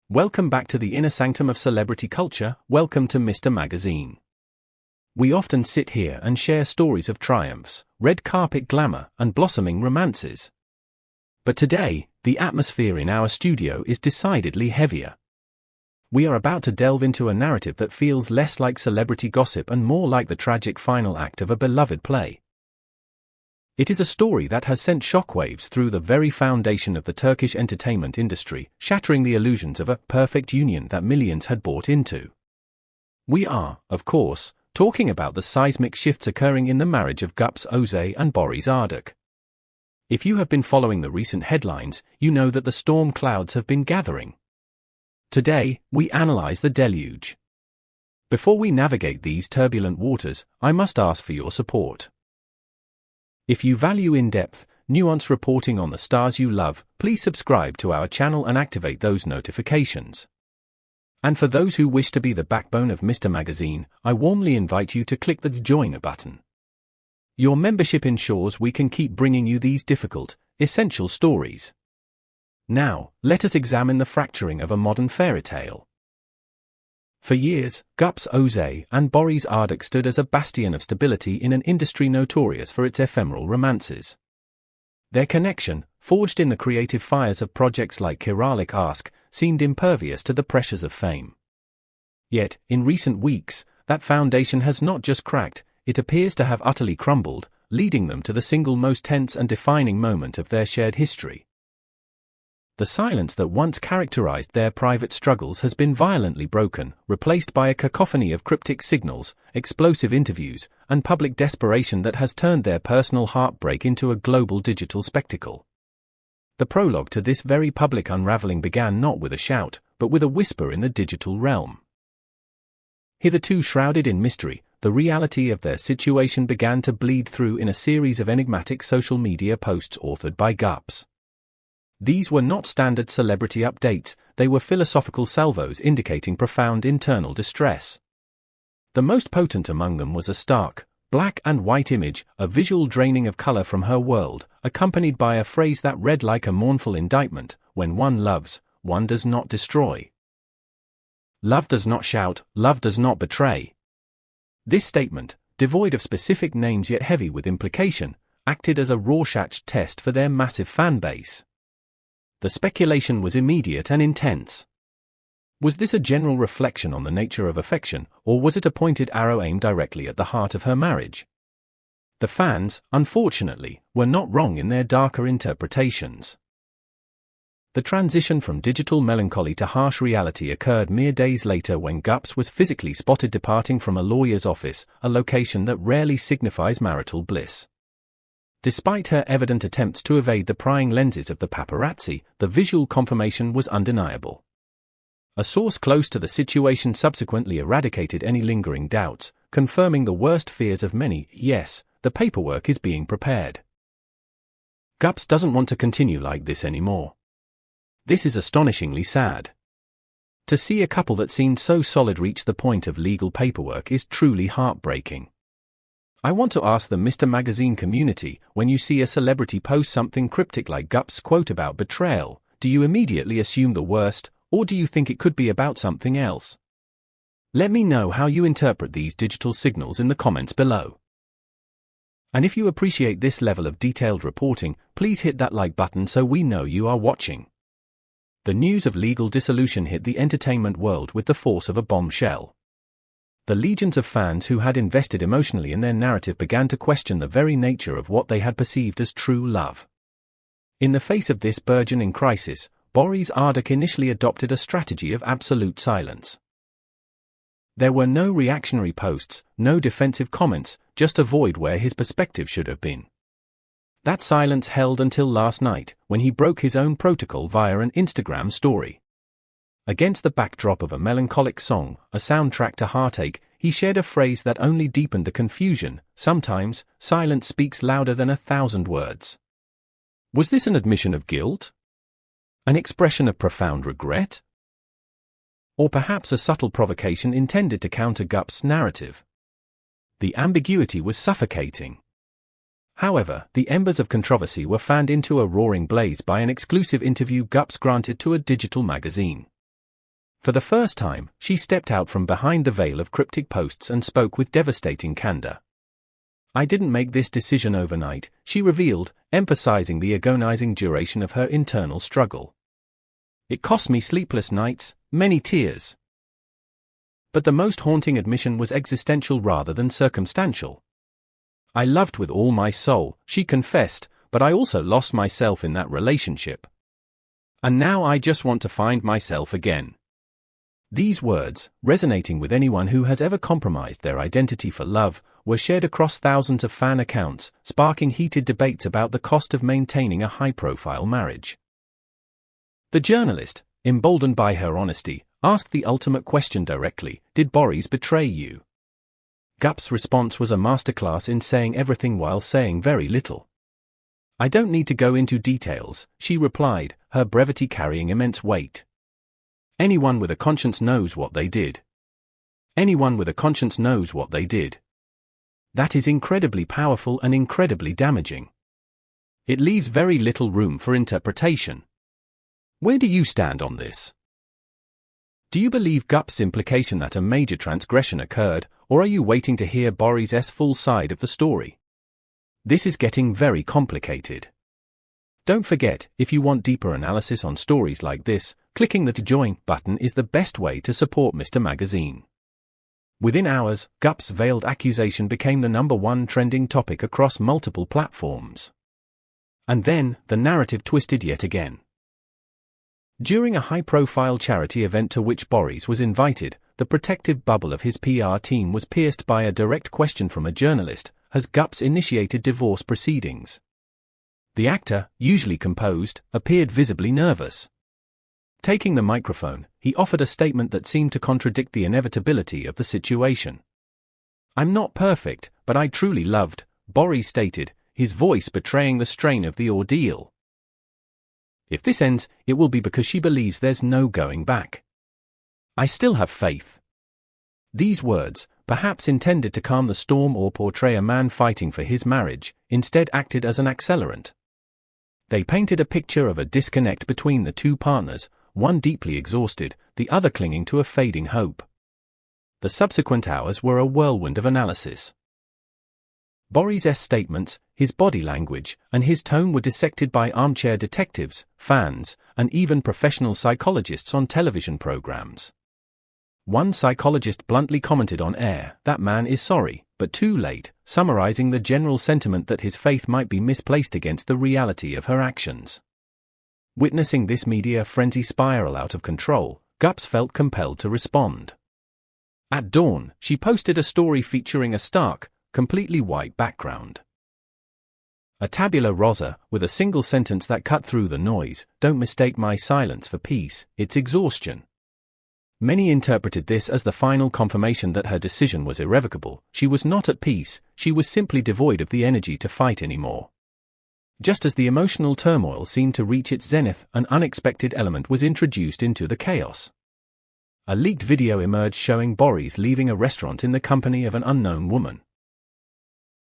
Welcome back to the inner sanctum of celebrity culture. Welcome to Mr. Magazine. We often sit here and share stories of triumphs, red carpet glamour, and blossoming romances. But today, the atmosphere in our studio is decidedly heavier. We are about to delve into a narrative that feels less like celebrity gossip and more like the tragic final act of a beloved play. It is a story that has sent shockwaves through the very foundation of the Turkish entertainment industry, shattering the illusions of a perfect union that millions had bought into. We are, of course, talking about the seismic shifts occurring in the marriage of Gupse Özay and Boris Zarduk. If you have been following the recent headlines, you know that the storm clouds have been gathering. Today, we analyze the deluge. Before we navigate these turbulent waters, I must ask for your support. If you value in-depth, nuanced reporting on the stars you love, please subscribe to our channel and activate those notifications. And for those who wish to be the backbone of Mr. Magazine, I warmly invite you to click the Join button. Your membership ensures we can keep bringing you these difficult, essential stories. Now, let us examine the fracturing of a modern fairy tale. For years, Gupse Özay and Boris Arduç stood as a bastion of stability in an industry notorious for its ephemeral romances. Their connection, forged in the creative fires of projects like Cryptic, seemed impervious to the pressures of fame. Yet, in recent weeks, that foundation has not just cracked, it appears to have utterly crumbled, leading them to the single most tense and defining moment of their shared history. The silence that once characterized their private struggles has been violently broken, replaced by a cacophony of cryptic signals, explosive interviews, and public desperation that has turned their personal heartbreak into a global digital spectacle. The prologue to this very public unraveling began not with a shout, but with a whisper in the digital realm. Hitherto shrouded in mystery, the reality of their situation began to bleed through in a series of enigmatic social media posts authored by Gupse. These were not standard celebrity updates, they were philosophical salvos indicating profound internal distress. The most potent among them was a stark, black and white image, a visual draining of color from her world, accompanied by a phrase that read like a mournful indictment: when one loves, one does not destroy. Love does not shout, love does not betray. This statement, devoid of specific names yet heavy with implication, acted as a Rorschach test for their massive fan base. The speculation was immediate and intense. Was this a general reflection on the nature of affection, or was it a pointed arrow aimed directly at the heart of her marriage? The fans, unfortunately, were not wrong in their darker interpretations. The transition from digital melancholy to harsh reality occurred mere days later when Gupse was physically spotted departing from a lawyer's office, a location that rarely signifies marital bliss. Despite her evident attempts to evade the prying lenses of the paparazzi, the visual confirmation was undeniable. A source close to the situation subsequently eradicated any lingering doubts, confirming the worst fears of many. Yes, the paperwork is being prepared. Gupse doesn't want to continue like this anymore. This is astonishingly sad. To see a couple that seemed so solid reach the point of legal paperwork is truly heartbreaking. I want to ask the Mr. Magazine community, when you see a celebrity post something cryptic like Gupse's quote about betrayal, do you immediately assume the worst, or do you think it could be about something else? Let me know how you interpret these digital signals in the comments below. And if you appreciate this level of detailed reporting, please hit that like button so we know you are watching. The news of legal dissolution hit the entertainment world with the force of a bombshell. The legions of fans who had invested emotionally in their narrative began to question the very nature of what they had perceived as true love. In the face of this burgeoning crisis, Boris Arduç initially adopted a strategy of absolute silence. There were no reactionary posts, no defensive comments, just a void where his perspective should have been. That silence held until last night, when he broke his own protocol via an Instagram story. Against the backdrop of a melancholic song, a soundtrack to heartache, he shared a phrase that only deepened the confusion: sometimes, silence speaks louder than 1,000 words. Was this an admission of guilt? An expression of profound regret? Or perhaps a subtle provocation intended to counter Gupse's narrative? The ambiguity was suffocating. However, the embers of controversy were fanned into a roaring blaze by an exclusive interview Gupse granted to a digital magazine. For the first time, she stepped out from behind the veil of cryptic posts and spoke with devastating candor. "I didn't make this decision overnight," she revealed, emphasizing the agonizing duration of her internal struggle. "It cost me sleepless nights, many tears. But the most haunting admission was existential rather than circumstantial. I loved with all my soul," she confessed, "but I also lost myself in that relationship. And now I just want to find myself again." These words, resonating with anyone who has ever compromised their identity for love, were shared across thousands of fan accounts, sparking heated debates about the cost of maintaining a high-profile marriage. The journalist, emboldened by her honesty, asked the ultimate question directly: did Boris betray you? Gups' response was a masterclass in saying everything while saying very little. "I don't need to go into details," she replied, her brevity carrying immense weight. "Anyone with a conscience knows what they did. Anyone with a conscience knows what they did." That is incredibly powerful and incredibly damaging. It leaves very little room for interpretation. Where do you stand on this? Do you believe Gups' implication that a major transgression occurred, or are you waiting to hear Boris' full side of the story? This is getting very complicated. Don't forget, if you want deeper analysis on stories like this, clicking the Join button is the best way to support Mr. Magazine. Within hours, Gups' veiled accusation became the #1 trending topic across multiple platforms. And then, the narrative twisted yet again. During a high-profile charity event to which Boris was invited, the protective bubble of his PR team was pierced by a direct question from a journalist: has Gups initiated divorce proceedings? The actor, usually composed, appeared visibly nervous. Taking the microphone, he offered a statement that seemed to contradict the inevitability of the situation. "I'm not perfect, but I truly loved," Boris stated, his voice betraying the strain of the ordeal. "If this ends, it will be because she believes there's no going back. I still have faith." These words, perhaps intended to calm the storm or portray a man fighting for his marriage, instead acted as an accelerant. They painted a picture of a disconnect between the two partners, one deeply exhausted, the other clinging to a fading hope. The subsequent hours were a whirlwind of analysis. Boris' statements, his body language, and his tone were dissected by armchair detectives, fans, and even professional psychologists on television programs. One psychologist bluntly commented on air, "That man is sorry, but too late," summarizing the general sentiment that his faith might be misplaced against the reality of her actions. Witnessing this media frenzy spiral out of control, Gups felt compelled to respond. At dawn, she posted a story featuring a stark, completely white background. A tabula rasa, with a single sentence that cut through the noise: "Don't mistake my silence for peace, it's exhaustion." Many interpreted this as the final confirmation that her decision was irrevocable. She was not at peace, she was simply devoid of the energy to fight anymore. Just as the emotional turmoil seemed to reach its zenith, an unexpected element was introduced into the chaos. A leaked video emerged showing Boris leaving a restaurant in the company of an unknown woman.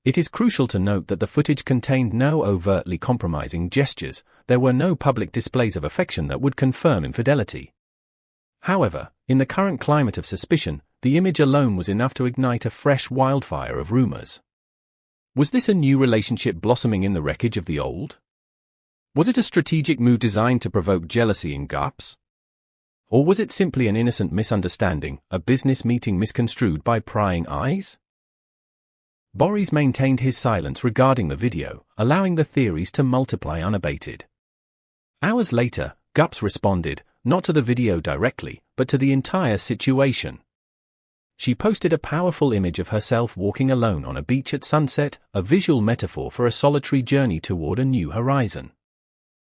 It is crucial to note that the footage contained no overtly compromising gestures. There were no public displays of affection that would confirm infidelity. However, in the current climate of suspicion, the image alone was enough to ignite a fresh wildfire of rumors. Was this a new relationship blossoming in the wreckage of the old? Was it a strategic move designed to provoke jealousy in Gups? Or was it simply an innocent misunderstanding, a business meeting misconstrued by prying eyes? Boris maintained his silence regarding the video, allowing the theories to multiply unabated. Hours later, Gups responded, not to the video directly, but to the entire situation. She posted a powerful image of herself walking alone on a beach at sunset, a visual metaphor for a solitary journey toward a new horizon.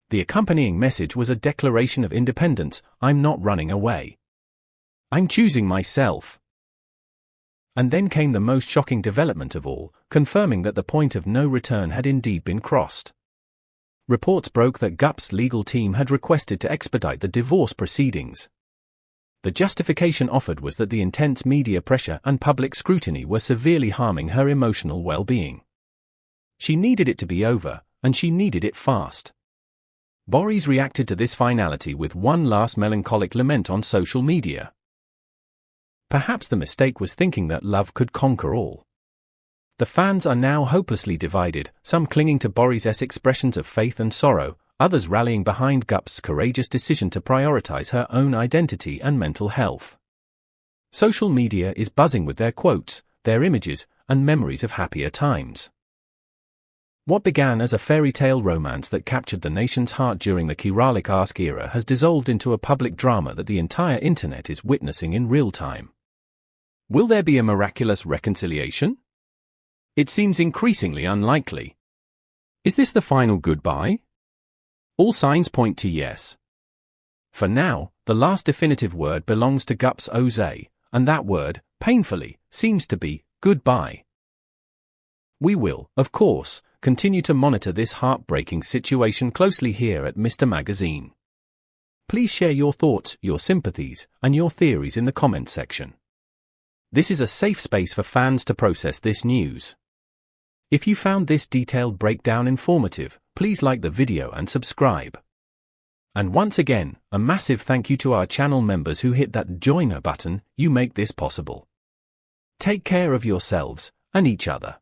The accompanying message was a declaration of independence: "I'm not running away. I'm choosing myself." And then came the most shocking development of all, confirming that the point of no return had indeed been crossed. Reports broke that Gups' legal team had requested to expedite the divorce proceedings. The justification offered was that the intense media pressure and public scrutiny were severely harming her emotional well-being. She needed it to be over, and she needed it fast. Boris reacted to this finality with one last melancholic lament on social media. Perhaps the mistake was thinking that love could conquer all. The fans are now hopelessly divided, some clinging to Boris's expressions of faith and sorrow, others rallying behind Gup's courageous decision to prioritize her own identity and mental health. Social media is buzzing with their quotes, their images, and memories of happier times. What began as a fairy tale romance that captured the nation's heart during the Kiralik-esque era has dissolved into a public drama that the entire internet is witnessing in real time. Will there be a miraculous reconciliation? It seems increasingly unlikely. Is this the final goodbye? All signs point to yes. For now, the last definitive word belongs to Gupse Özay, and that word, painfully, seems to be goodbye. We will, of course, continue to monitor this heartbreaking situation closely here at Mr. Magazine. Please share your thoughts, your sympathies, and your theories in the comment section. This is a safe space for fans to process this news. If you found this detailed breakdown informative, please like the video and subscribe. And once again, a massive thank you to our channel members who hit that joiner button. You make this possible. Take care of yourselves and each other.